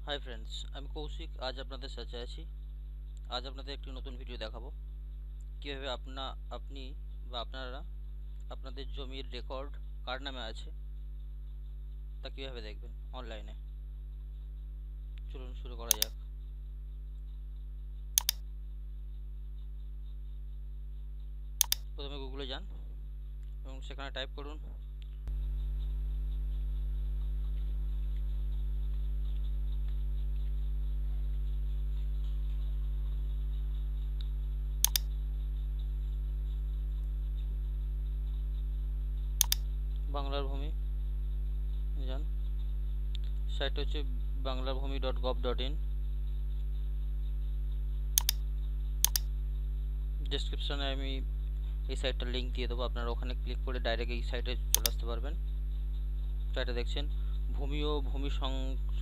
Hi friends, আমি কৌশিক। আজ আপনাদের সাথে আছি। আজ আপনাদের একটি নতুন ভিডিও দেখাবো কীভাবে আপনি বা আপনারা আপনাদের জমির রেকর্ড কার নামে আছে তা কীভাবে দেখবেন অনলাইনে। চলুন শুরু করা যাক। প্রথমে গুগলে যান এবং সেখানে টাইপ করুন বাংলার ভূমি। যান, সাইট হচ্ছে banglarbhumi.gov.in। ডেসক্রিপশনে আমি এই সাইটটার লিঙ্ক দিয়ে দেবো, আপনারা ওখানে ক্লিক করে ডাইরেক্ট এই সাইটে চলে আসতে পারবেন। তো এটা দেখছেন ভূমি ও ভূমি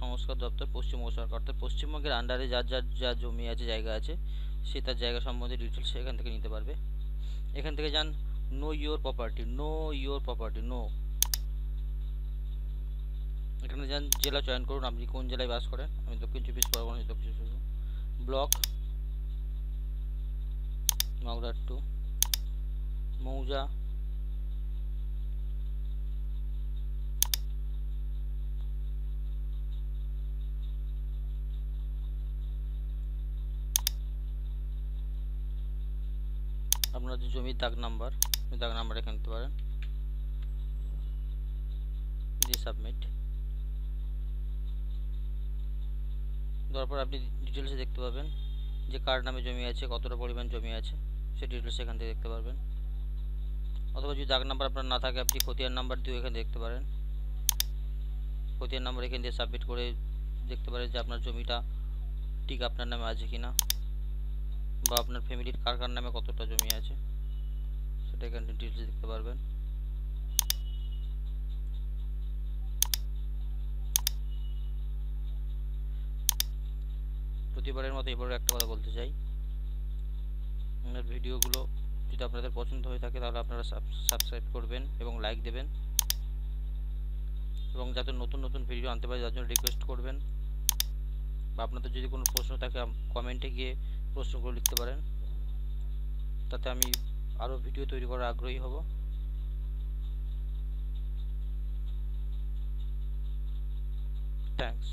সংস্কার দপ্তর, পশ্চিমবঙ্গ সরকার। অর্থাৎ পশ্চিমবঙ্গের আন্ডারে যা জমি আছে, জায়গা আছে, সে তার জায়গা সম্বন্ধে ডিটেলস এখান থেকে নিতে পারবে। এখান থেকে যান নো ইয়োর প্রপার্টি, নো। এখানে যান, জেলা চয়ন করুন, আপনি কোন জেলায় বাস করেন। আমি দক্ষিণ চব্বিশ পরগনা, ব্লক মাগুরাট 2, মৌজা আপনার যে জমির দাগ নাম্বার এখানে দিতে পারেন, দিয়ে সাবমিট। দেওয়ার পর আপনি ডিটেলসে দেখতে পাবেন যে কার নামে জমি আছে, কতটা পরিমাণ জমি আছে, সেই ডিটেলস এখান থেকে দেখতে পারবেন। অথবা যদি দাগ নাম্বার আপনার না থাকে, আপনি খতিয়ান নাম্বার দিয়েও এখানে দেখতে পারেন। খতিয়ান নাম্বার এখান দিয়ে সাবমিট করে দেখতে পারেন যে আপনার জমিটা ঠিক আপনার নামে আছে কিনা, বা আপনার ফ্যামিলির কার কার নামে কতটা জমি আছে, সেটা এখানে ডিটেলস দেখতে পারবেন। প্রতিবারের মতো এবারে একটা কথা বলতে চাই, আপনার ভিডিওগুলো যদি আপনাদের পছন্দ হয়ে থাকে তাহলে আপনারা সাবস্ক্রাইব করবেন এবং লাইক দেবেন, এবং যাতে নতুন নতুন ভিডিও আনতে পারে তার জন্য রিকোয়েস্ট করবেন। বা আপনাদের যদি কোনো প্রশ্ন থাকে কমেন্টে গিয়ে প্রশ্নগুলো লিখতে পারেন, তাতে আমি আরও ভিডিও তৈরি করার আগ্রহী হব। থ্যাঙ্কস।